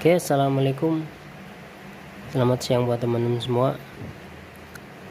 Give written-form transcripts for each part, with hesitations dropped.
Oke, assalamualaikum. Selamat siang buat teman-teman semua.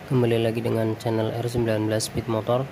Kembali lagi dengan channel R19 Speed Motor.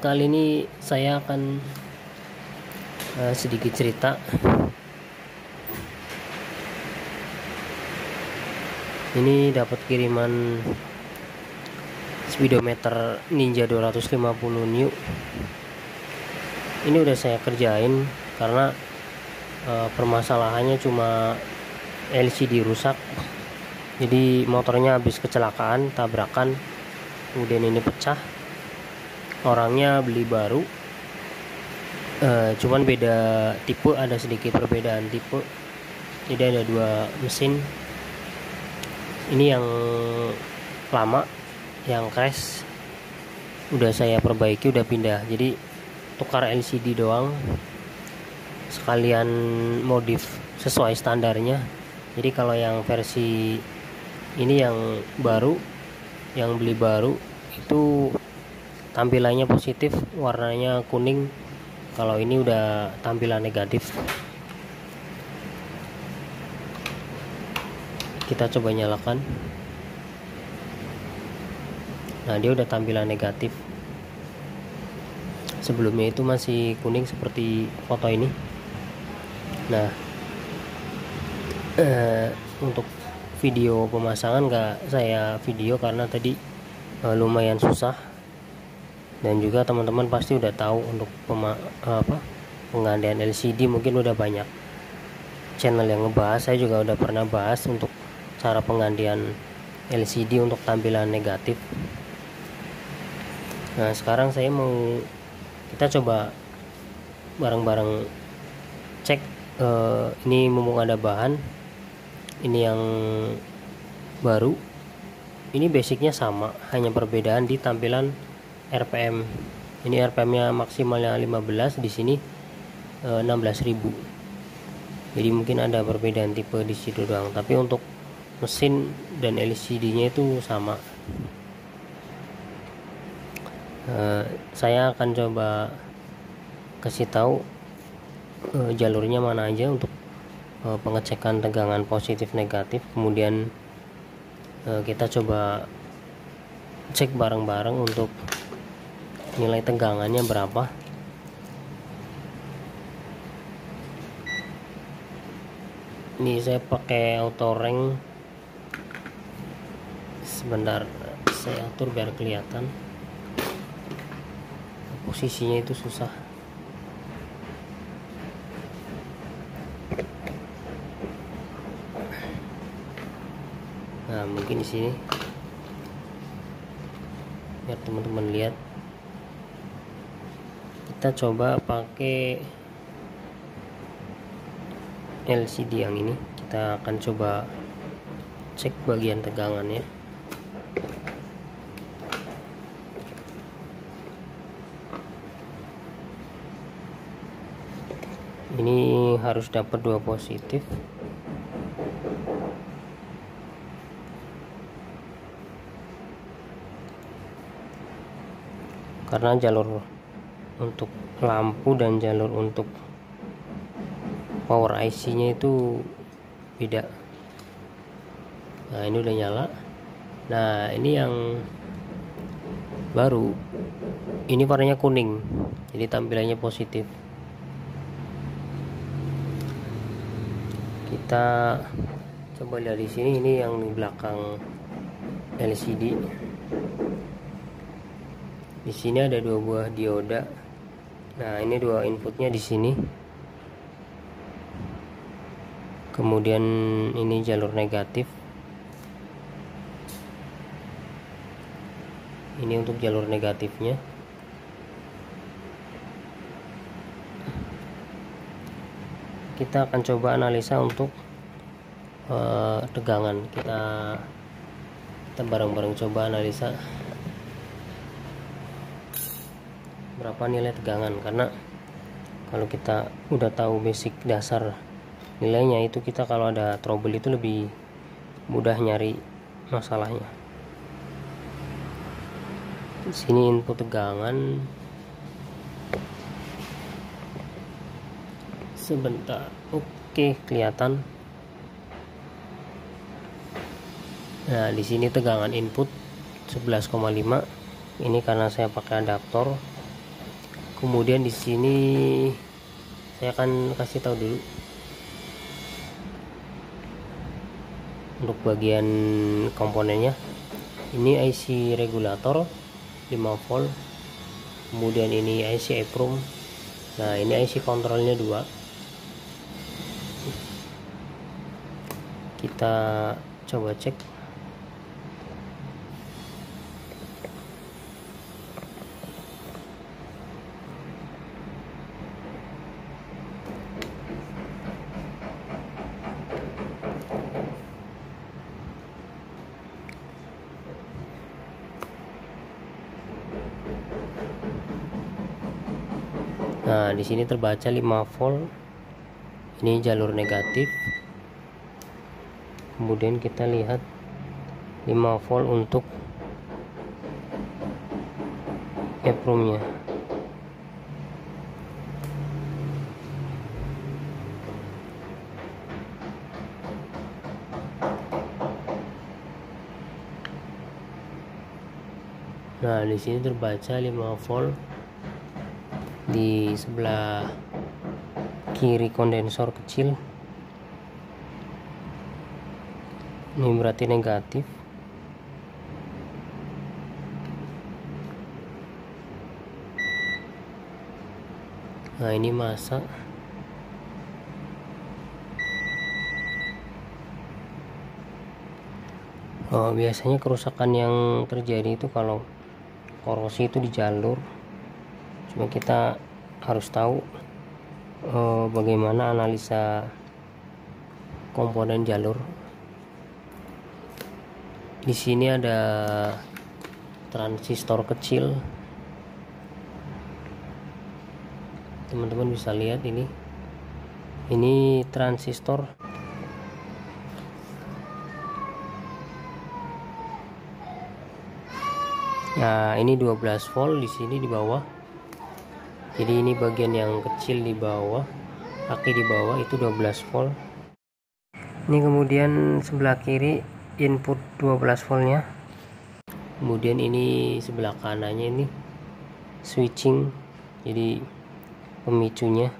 Kali ini saya akan sedikit cerita. Ini dapat kiriman speedometer Ninja 250 new. Ini udah saya kerjain karena permasalahannya cuma LCD rusak. Jadi motornya habis kecelakaan, tabrakan, kemudian ini pecah. Orangnya beli baru, cuman beda tipe, ada sedikit perbedaan tipe. Jadi ada dua mesin. Ini yang lama, yang crash, udah saya perbaiki, udah pindah. Jadi tukar LCD doang, sekalian modif sesuai standarnya. Jadi kalau yang versi ini yang baru, yang beli baru itu tampilannya positif, warnanya kuning. Kalau ini udah tampilan negatif. Kita coba nyalakan. Nah, dia udah tampilan negatif. Sebelumnya itu masih kuning seperti foto ini. Nah, untuk video pemasangan nggak saya video karena tadi lumayan susah, dan juga teman-teman pasti udah tahu untuk penggantian LCD mungkin udah banyak channel yang ngebahas. Saya juga udah pernah bahas untuk cara penggantian LCD untuk tampilan negatif. Nah, sekarang kita coba bareng-bareng cek. Ini mumpung ada bahan, ini yang baru, ini basicnya sama, hanya perbedaan di tampilan RPM. Ini RPM-nya maksimalnya 15, di sini 16.000. Jadi mungkin ada perbedaan tipe di situ doang, tapi untuk mesin dan LCD-nya itu sama. Saya akan coba kasih tahu jalurnya mana aja untuk pengecekan tegangan positif negatif. Kemudian kita coba cek bareng-bareng untuk nilai tegangannya berapa. Ini saya pakai auto rank. Sebentar, saya atur biar kelihatan. Posisinya itu susah. Nah, mungkin di sini biar teman-teman lihat. Kita coba pakai LCD yang ini. Kita akan coba cek bagian tegangannya. Ini harus dapat 2 positif. Karena jalur untuk lampu dan jalur untuk power IC-nya itu beda. Nah, ini udah nyala. Nah, ini yang baru. Ini warnanya kuning. Jadi tampilannya positif. Kita coba lihat di sini, ini yang di belakang LCD. Di sini ada 2 buah dioda. Nah, ini 2 inputnya di sini. Kemudian ini jalur negatif. Ini untuk jalur negatifnya. Kita akan coba analisa untuk tegangan. Kita bareng-bareng coba analisa berapa nilai tegangan, karena kalau kita udah tahu basic dasar nilainya itu, kita kalau ada trouble itu lebih mudah nyari masalahnya. Di sini input tegangan sebentar. Oke, kelihatan. Nah, di sini tegangan input 11,5. Ini karena saya pakai adaptor. Kemudian di sini saya akan kasih tahu dulu untuk bagian komponennya. Ini IC regulator 5 volt. Kemudian ini IC EEPROM. Nah, ini IC kontrolnya 2. Kita coba cek. Nah, di sini terbaca 5 volt. Ini jalur negatif. Kemudian kita lihat 5 volt untuk EEPROM-nya. Nah, di sini terbaca 5 volt. Di sebelah kiri kondensor kecil ini berarti negatif. Nah, ini masa. Biasanya kerusakan yang terjadi itu kalau korosi itu di jalur. Cuma kita harus tahu bagaimana analisa komponen jalur. Di sini ada transistor kecil. Teman-teman bisa lihat ini. Ini transistor. Nah, ini 12 volt di sini di bawah. Jadi ini bagian yang kecil di bawah, aki di bawah itu 12 volt. Ini kemudian sebelah kiri input 12 voltnya. Kemudian ini sebelah kanannya ini switching, jadi pemicunya.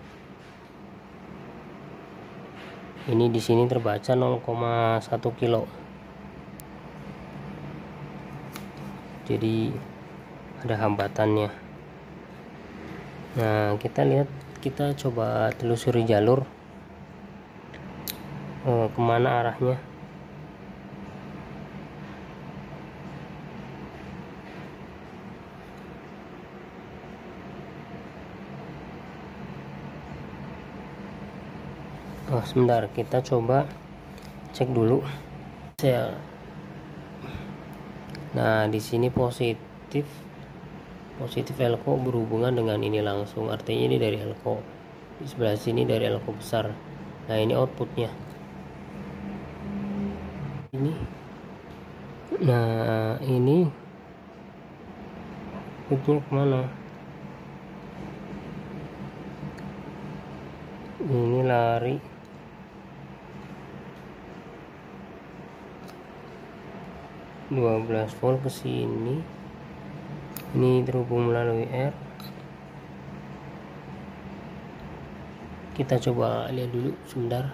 Ini di sini terbaca 0,1 kilo. Jadi ada hambatannya. Nah, kita coba telusuri jalur kemana arahnya. Sebentar, kita coba cek dulu. Nah, di sini positif elko berhubungan dengan ini langsung, artinya ini dari elko. Di sebelah sini dari elko besar. Nah, ini outputnya ini. Nah, ini outputnya kemana? Ini lari (12 volt) ke sini. Ini terhubung melalui R. Kita coba lihat dulu sebentar.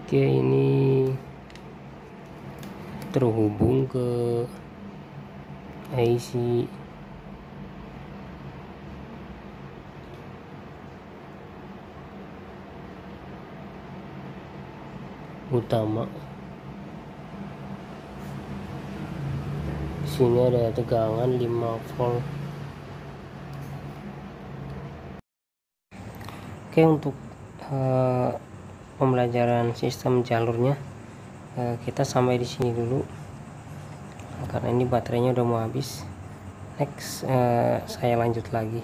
Oke, ini terhubung ke IC utama. Di sini ada tegangan 5 volt. Oke, untuk pembelajaran sistem jalurnya kita sampai di sini dulu, karena ini baterainya udah mau habis. Next saya lanjut lagi.